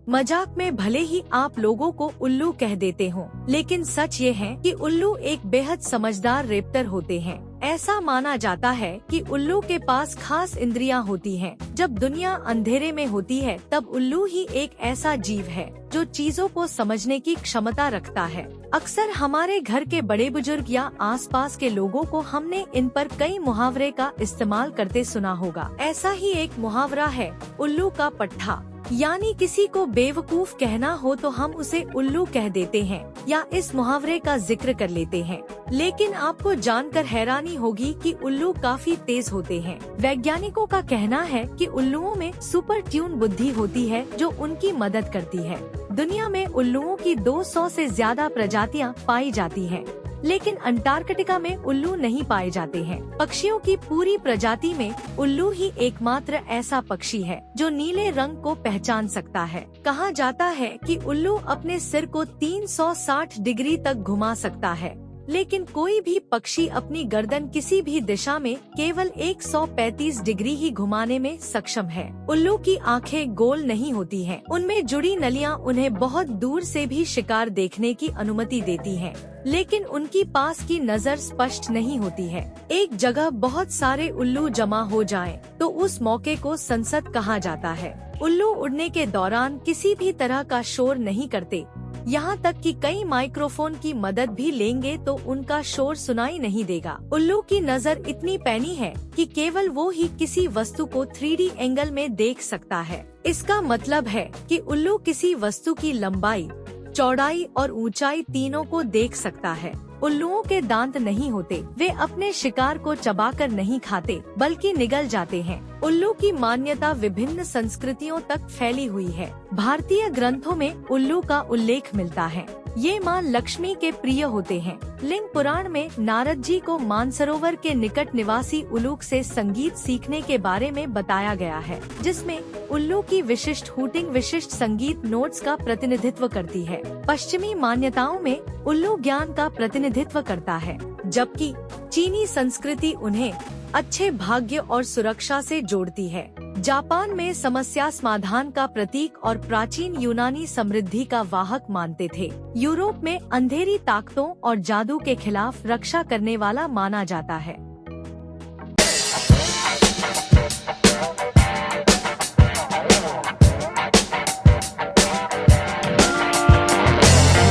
मजाक में भले ही आप लोगों को उल्लू कह देते हों, लेकिन सच ये है कि उल्लू एक बेहद समझदार रेप्टर होते हैं। ऐसा माना जाता है कि उल्लू के पास खास इंद्रियां होती हैं। जब दुनिया अंधेरे में होती है तब उल्लू ही एक ऐसा जीव है जो चीजों को समझने की क्षमता रखता है। अक्सर हमारे घर के बड़े बुजुर्ग या आसपास के लोगों को हमने इन पर कई मुहावरे का इस्तेमाल करते सुना होगा। ऐसा ही एक मुहावरा है उल्लू का पट्ठा, यानी किसी को बेवकूफ कहना हो तो हम उसे उल्लू कह देते हैं या इस मुहावरे का जिक्र कर लेते हैं। लेकिन आपको जानकर हैरानी होगी कि उल्लू काफी तेज होते हैं। वैज्ञानिकों का कहना है कि उल्लुओं में सुपर ट्यून बुद्धि होती है जो उनकी मदद करती है। दुनिया में उल्लुओं की 200 से ज्यादा प्रजातियां पाई जाती हैं, लेकिन अंटार्कटिका में उल्लू नहीं पाए जाते हैं। पक्षियों की पूरी प्रजाति में उल्लू ही एकमात्र ऐसा पक्षी है जो नीले रंग को पहचान सकता है। कहा जाता है कि उल्लू अपने सिर को 360 डिग्री तक घुमा सकता है, लेकिन कोई भी पक्षी अपनी गर्दन किसी भी दिशा में केवल 135 डिग्री ही घुमाने में सक्षम है। उल्लू की आंखें गोल नहीं होती हैं, उनमें जुड़ी नलियां उन्हें बहुत दूर से भी शिकार देखने की अनुमति देती हैं, लेकिन उनकी पास की नजर स्पष्ट नहीं होती है। एक जगह बहुत सारे उल्लू जमा हो जाएं, तो उस मौके को संसद कहा जाता है। उल्लू उड़ने के दौरान किसी भी तरह का शोर नहीं करते, यहाँ तक कि कई माइक्रोफोन की मदद भी लेंगे तो उनका शोर सुनाई नहीं देगा। उल्लू की नजर इतनी पैनी है कि केवल वो ही किसी वस्तु को 3D एंगल में देख सकता है। इसका मतलब है कि उल्लू किसी वस्तु की लंबाई, चौड़ाई और ऊंचाई तीनों को देख सकता है। उल्लुओं के दांत नहीं होते, वे अपने शिकार को चबाकर नहीं खाते बल्कि निगल जाते हैं। उल्लू की मान्यता विभिन्न संस्कृतियों तक फैली हुई है। भारतीय ग्रंथों में उल्लू का उल्लेख मिलता है। ये मां लक्ष्मी के प्रिय होते हैं। लिंग पुराण में नारद जी को मानसरोवर के निकट निवासी उलूक से संगीत सीखने के बारे में बताया गया है, जिसमें उल्लू की विशिष्ट हूटिंग विशिष्ट संगीत नोट्स का प्रतिनिधित्व करती है। पश्चिमी मान्यताओं में उल्लू ज्ञान का प्रतिनिधित्व करता है, जबकि चीनी संस्कृति उन्हें अच्छे भाग्य और सुरक्षा से जोड़ती है। जापान में समस्या समाधान का प्रतीक और प्राचीन यूनानी समृद्धि का वाहक मानते थे। यूरोप में अंधेरी ताकतों और जादू के खिलाफ रक्षा करने वाला माना जाता है।